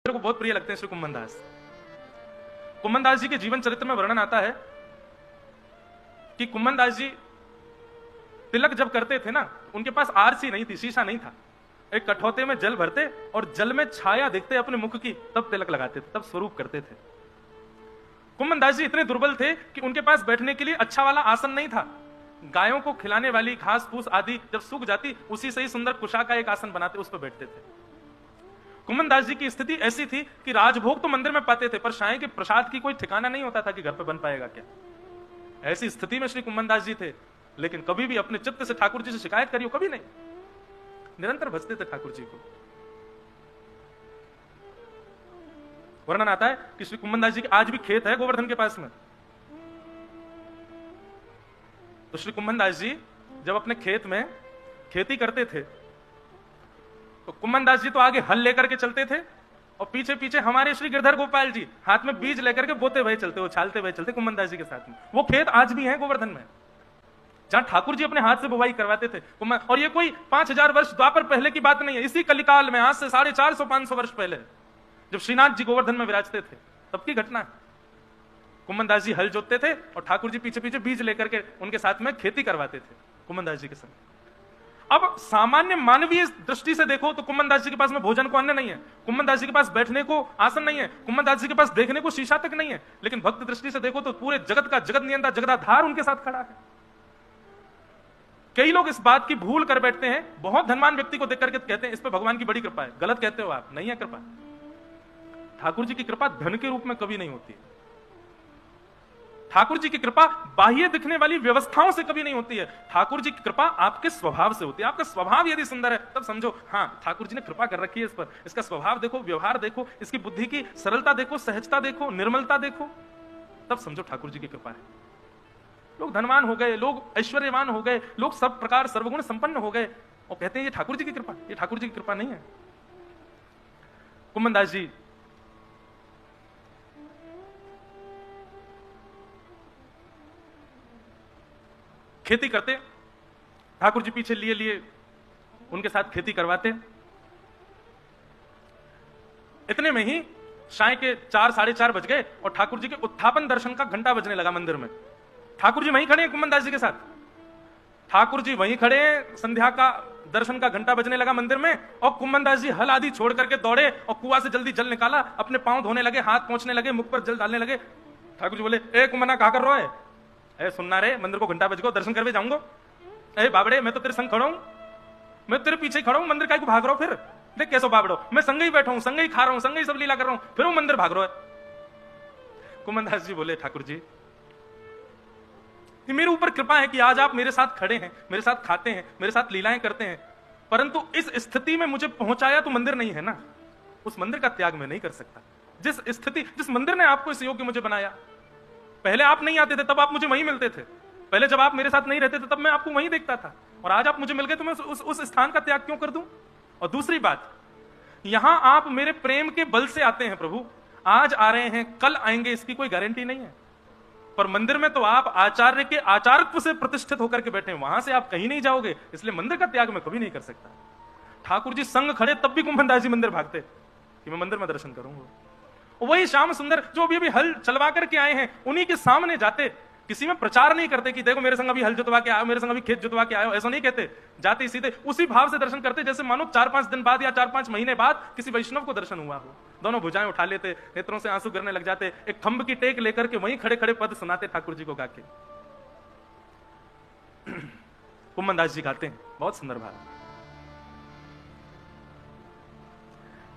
मेरे को बहुत प्रिय लगते हैं श्री कुम्भन दास। कुम्भन दास जी के जीवन चरित्र में वर्णन आता है कि कुम्भन दास जी तिलक जब करते थे ना, उनके पास आरसी नहीं थी, शीशा नहीं था। एक कठौते में जल भरते और जल में छाया देखते अपने मुख की, तब तिलक लगाते थे, तब स्वरूप करते थे। कुम्भन दास जी इतने दुर्बल थे कि उनके पास बैठने के लिए अच्छा वाला आसन नहीं था। गायों को खिलाने वाली घास फूस आदि जब सूख जाती, उसी से ही सुंदर कुशा का एक आसन बनाते, उस पर बैठते थे। कुम्भन दास जी की स्थिति ऐसी थी कि राजभोग तो मंदिर में पाते थे, पर साईं के प्रसाद की कोई ठिकाना नहीं होता था कि घर पे बन पाएगा क्या। ऐसी स्थिति में श्री कुम्भन दास जी थे, लेकिन कभी भी अपने चित्त से ठाकुर जी से शिकायत करियो कभी नहीं, निरंतर भजते थे ठाकुर जी को। वर्णन आता है कि श्री कुम्भन दास जी के आज भी खेत है गोवर्धन के पास में। तो श्री कुम्भन दास जी जब अपने खेत में खेती करते थे तो कुम्भन दास जी तो आगे हल लेकर के चलते थे और पीछे पीछे हमारे श्री गिरधर गोपाल जी हाथ में बीज लेकर के बोते हुए चलते, उछालते हुए चलते कुम्भन दास जी के साथ में। वो खेत आज भी है गोवर्धन में, जहां ठाकुर जी अपने हाथ से बुवाई करवाते थे। और ये कोई 5000 वर्ष द्वापर पहले की बात नहीं है, इसी कलिकाल में आज से 450-500 वर्ष पहले जब श्रीनाथ जी गोवर्धन में विराजते थे तब की घटना है। कुम्भन दास जी हल जोतते थे और ठाकुर जी पीछे पीछे बीज लेकर के उनके साथ में खेती करवाते थे कुम्भन दास जी के संग। अब सामान्य मानवीय दृष्टि से देखो तो कुम्भन दास जी के पास में भोजन को अन्न नहीं है, कुम्भन दास जी के पास बैठने को आसन नहीं है, कुम्भन दास जी के पास देखने को शीशा तक नहीं है, लेकिन भक्त दृष्टि से देखो तो पूरे जगत का जगत नियंता जगदाधार उनके साथ खड़ा है। कई लोग इस बात की भूल कर बैठते हैं, बहुत धनवान व्यक्ति को देख करके कहते हैं इस पे भगवान की बड़ी कृपा है। गलत कहते हो आप, नहीं है कृपा। ठाकुर जी की कृपा धन के रूप में कभी नहीं होती है। ठाकुर जी की कृपा बाह्य दिखने वाली व्यवस्थाओं से कभी नहीं होती है। ठाकुर जी की कृपा आपके स्वभाव से होती है। आपका स्वभाव यदि सुंदर है तब समझो हाँ ठाकुर जी ने कृपा कर रखी है इस पर। इसका स्वभाव देखो, व्यवहार देखो, इसकी बुद्धि की सरलता देखो, सहजता देखो, निर्मलता देखो, तब समझो ठाकुर जी की कृपा है। लोग धनवान हो गए, लोग ऐश्वर्यवान हो गए, लोग सब प्रकार सर्वगुण संपन्न हो गए और कहते हैं ये ठाकुर जी की कृपा। ये ठाकुर जी की कृपा नहीं है। कुम्भन दास जी खेती करते, ठाकुर जी पीछे लिए लिए उनके साथ खेती करवाते। इतने में ही साय के 4-4:30 बज गए और ठाकुर जी के उत्थापन दर्शन का घंटा बजने लगा मंदिर में। ठाकुर जी वहीं खड़े हैं कुम्भन दास जी के साथ, ठाकुर जी वहीं खड़े हैं, संध्या का दर्शन का घंटा बजने लगा मंदिर में और कुम्भन दास जी हल आदि छोड़ करके दौड़े और कुआं से जल्दी जल निकाला, अपने पांव धोने लगे, हाथ पहुंचने लगे, मुख पर जल डालने लगे। ठाकुर जी बोले ए कुम्भना कहा कर रहा है? ए सुनना रे, मंदिर को घंटा बज गो, दर्शन करके जाऊंगा। ए बाबड़े मैं तो तेरे संग खड़ा हूं, मैं तेरे पीछे खड़ा हूं, मंदिर काय को भाग रहा हूं? फिर देख कैसे बाबड़ो, मैं संग ही बैठा हूं, संग ही खा रहा हूं, संग ही सब लीला कर रहा हूं, फिर वो मंदिर भाग रहा है। कुम्भन दास जी बोले ठाकुर जी मेरे ऊपर कृपा है कि आज आप मेरे साथ खड़े हैं, मेरे साथ खाते हैं, मेरे साथ लीलाएं करते हैं, परंतु इस स्थिति में मुझे पहुंचाया तो मंदिर नहीं है ना, उस मंदिर का त्याग मैं नहीं कर सकता। जिस मंदिर ने आपको इस योग्य मुझे बनाया, पहले आप नहीं आते थे तब आप मुझे वहीं मिलते थे, पहले जब आप मेरे साथ नहीं रहते थे तब मैं आपको वहीं देखता था, और आज आप मुझे मिल गए तो मैं उस स्थान का त्याग क्यों कर दूं? और दूसरी बात, यहां आप मेरे प्रेम के बल से आते हैं प्रभु, आज आ रहे हैं कल आएंगे इसकी कोई गारंटी नहीं है, पर मंदिर में तो आप आचार्य के आचार्यत्व से प्रतिष्ठित होकर के बैठे हैं, वहां से आप कहीं नहीं जाओगे, इसलिए मंदिर का त्याग मैं कभी नहीं कर सकता। ठाकुर जी संग खड़े तब भी कुम्भन दास जी मंदिर भागते कि मैं मंदिर में दर्शन करूंगा। वही श्याम सुंदर जो अभी हल चलवा करके आए हैं उन्हीं के सामने जाते, किसी में प्रचार नहीं करते कि देखो मेरे संग अभी हल जुतवा के आयो, मेरे संग अभी खेत जुतवा के आयो, ऐसा नहीं कहते। जाते सीधे उसी भाव से दर्शन करते जैसे मानो 4-5 दिन बाद या 4-5 महीने बाद किसी वैष्णव को दर्शन हुआ हो। दोनों भुजाएं उठा लेते, नेत्रों से आंसू गिरने लग जाते, एक खंभ की टेक लेकर के वहीं खड़े खड़े पद सुनाते ठाकुर जी को गा के। कुम्भन दास जी गाते हैं बहुत सुंदर भाव।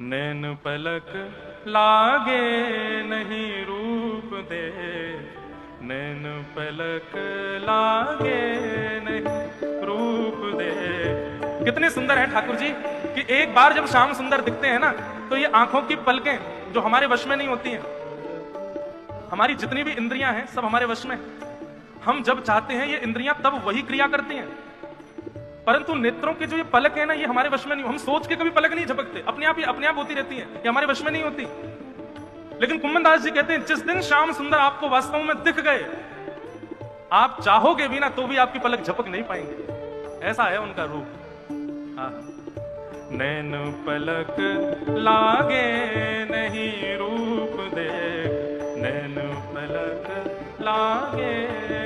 नैन पलक लागे नहीं रूप दे, नैन पलक लागे नहीं रूप दे। कितने सुंदर हैं ठाकुर जी कि एक बार जब श्याम सुंदर दिखते हैं ना तो ये आंखों की पलकें जो हमारे वश में नहीं होती हैं, हमारी जितनी भी इंद्रियां हैं सब हमारे वश में, हम जब चाहते हैं ये इंद्रियां तब वही क्रिया करती हैं, परंतु नेत्रों के जो ये पलक है ना ये हमारे वश में नहीं, हम सोच के कभी पलक नहीं झपकते, अपने आप होती रहती है, ये हमारे वश में नहीं होती। लेकिन कुम्भन दास जी कहते हैं जिस दिन श्याम सुंदर आपको वास्तव में दिख गए, आप चाहोगे भी ना तो भी आपकी पलक झपक नहीं पाएंगे, ऐसा है उनका रूप। नैन पलक लागे नहीं रूप देख, नैन पलक लागे